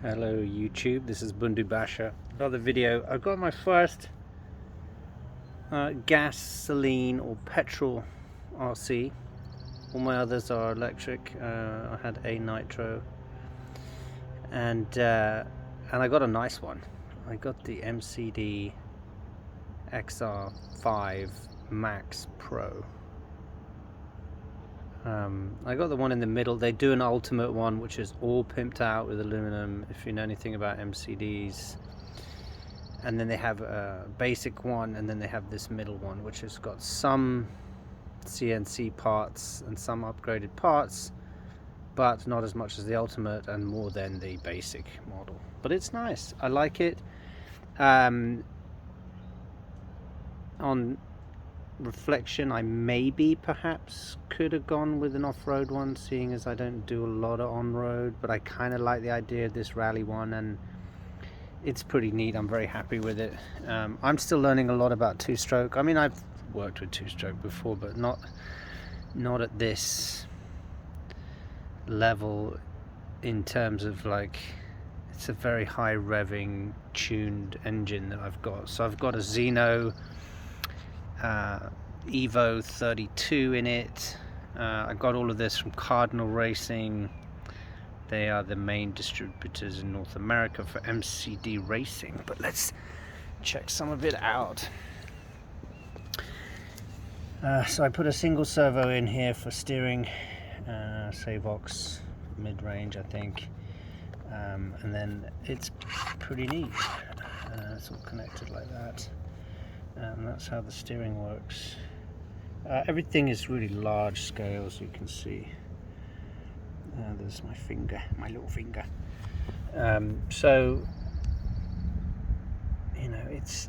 Hello YouTube, this is Bundu Basha. Another video. I've got my first gasoline or petrol RC. All my others are electric. I had a nitro, and I got a nice one. I got the MCD XR5 Max Pro. I got the one in the middle. They do an ultimate one which is all pimped out with aluminum, if you know anything about MCDs, and then they have a basic one, and then they have this middle one which has got some CNC parts and some upgraded parts, but not as much as the ultimate and more than the basic model. But it's nice, I like it. On reflection, I maybe perhaps could have gone with an off-road one, seeing as I don't do a lot of on-road, but I kind of like the idea of this rally one, and it's pretty neat. I'm very happy with it. I'm still learning a lot about two-stroke. I mean, I've worked with two-stroke before, but not at this level, in terms of, like, it's a very high revving tuned engine that I've got. So I've got a Xeno Evo 32 in it. I got all of this from Cardinal Racing. They are the main distributors in North America for MCD racing, but let's check some of it out. So I put a single servo in here for steering, Savox mid-range, I think, and then it's pretty neat. It's all connected like that. And that's how the steering works. Everything is really large scale, as you can see. There's my finger, my little finger. So you know, it's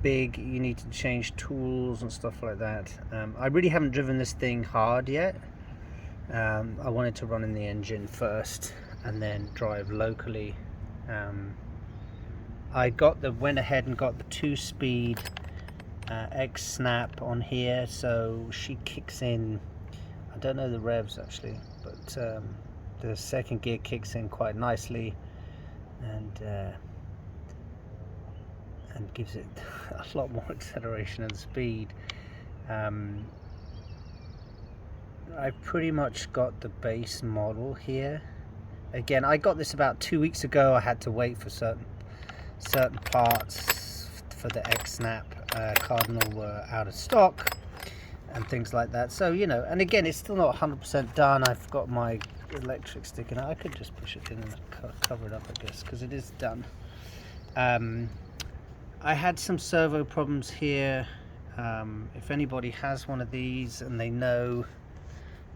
big. You need to change tools and stuff like that. I really haven't driven this thing hard yet. I wanted to run in the engine first and then drive locally. I went ahead and got the 2-speed X snap on here, so she kicks in. I don't know the revs actually, but the second gear kicks in quite nicely, and gives it a lot more acceleration and speed. I've pretty much got the base model here. Again, I got this about 2 weeks ago. I had to wait for certain parts for the X-Snap. Cardinal were out of stock and things like that, so you know, and again, it's still not 100% done. I've got my electric sticking out. I could just push it in and cover it up, I guess, because it is done. I had some servo problems here. If anybody has one of these and they know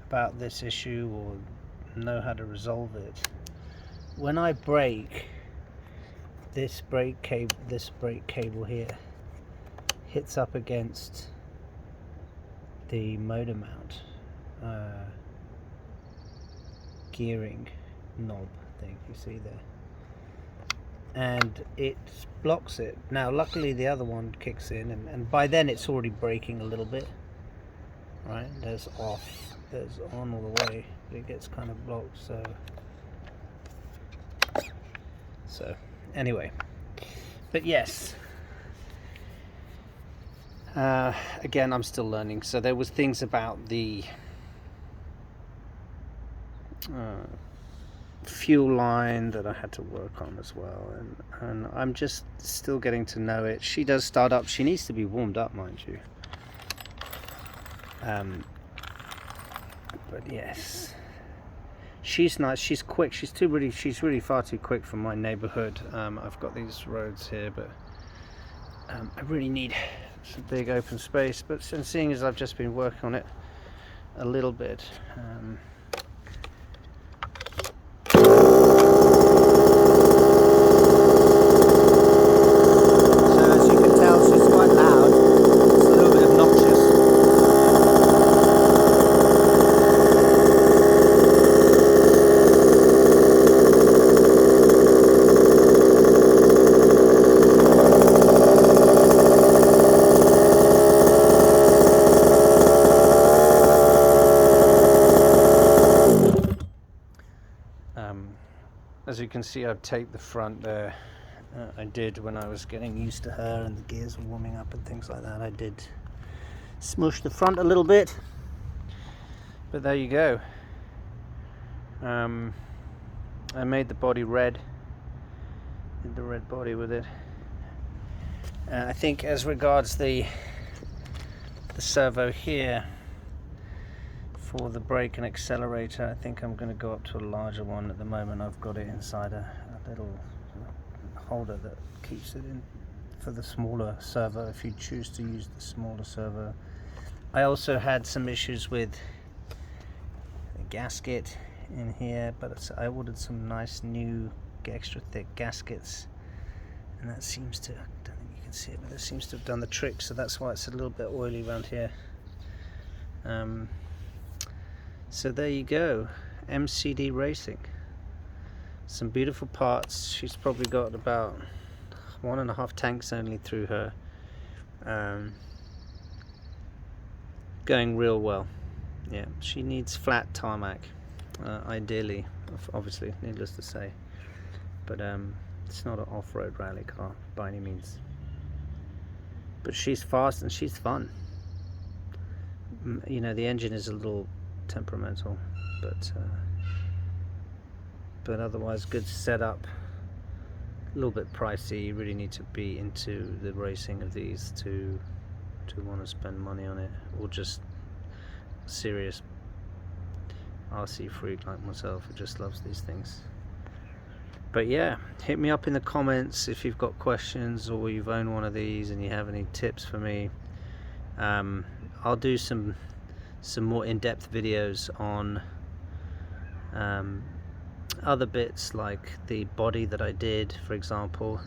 about this issue or know how to resolve it, when I brake, this brake cable here hits up against the motor mount gearing knob thing you see there, and it blocks it. Now luckily the other one kicks in, and by then it's already braking a little bit, right? There's off, there's on all the way, but it gets kind of blocked. So anyway, but yes, again, I'm still learning. So there was things about the fuel line that I had to work on as well, and I'm just still getting to know it. She does start up. She needs to be warmed up, mind you. But yes, she's nice. She's quick. She's really far too quick for my neighborhood. I've got these roads here, but I really need some big open space. But seeing as I've just been working on it a little bit, so as you can tell, she's quite loud. It's a little bit obnoxious. as you can see, I've taped the front there. I did when I was getting used to her and the gears were warming up and things like that. I did smush the front a little bit, but there you go. I made the body red, did the red body with it. I think as regards the servo here for the brake and accelerator, I think I'm going to go up to a larger one. At the moment I've got it inside a little holder that keeps it in for the smaller servo if you choose to use the smaller servo. I also had some issues with the gasket in here, but I ordered some nice new extra thick gaskets, and that seems to, I don't think you can see it, but that seems to have done the trick, so that's why it's a little bit oily around here. So there you go, MCD Racing. Some beautiful parts. She's probably got about 1.5 tanks only through her. Going real well. Yeah, she needs flat tarmac, ideally, obviously, needless to say. But it's not an off-road rally car by any means. But she's fast and she's fun. You know, the engine is a little temperamental, but otherwise good setup. A little bit pricey. You really need to be into the racing of these to want to spend money on it, or just serious RC freak like myself who just loves these things. But yeah, hit me up in the comments if you've got questions or you've owned one of these and you have any tips for me. I'll do some more in-depth videos on other bits like the body that I did, for example.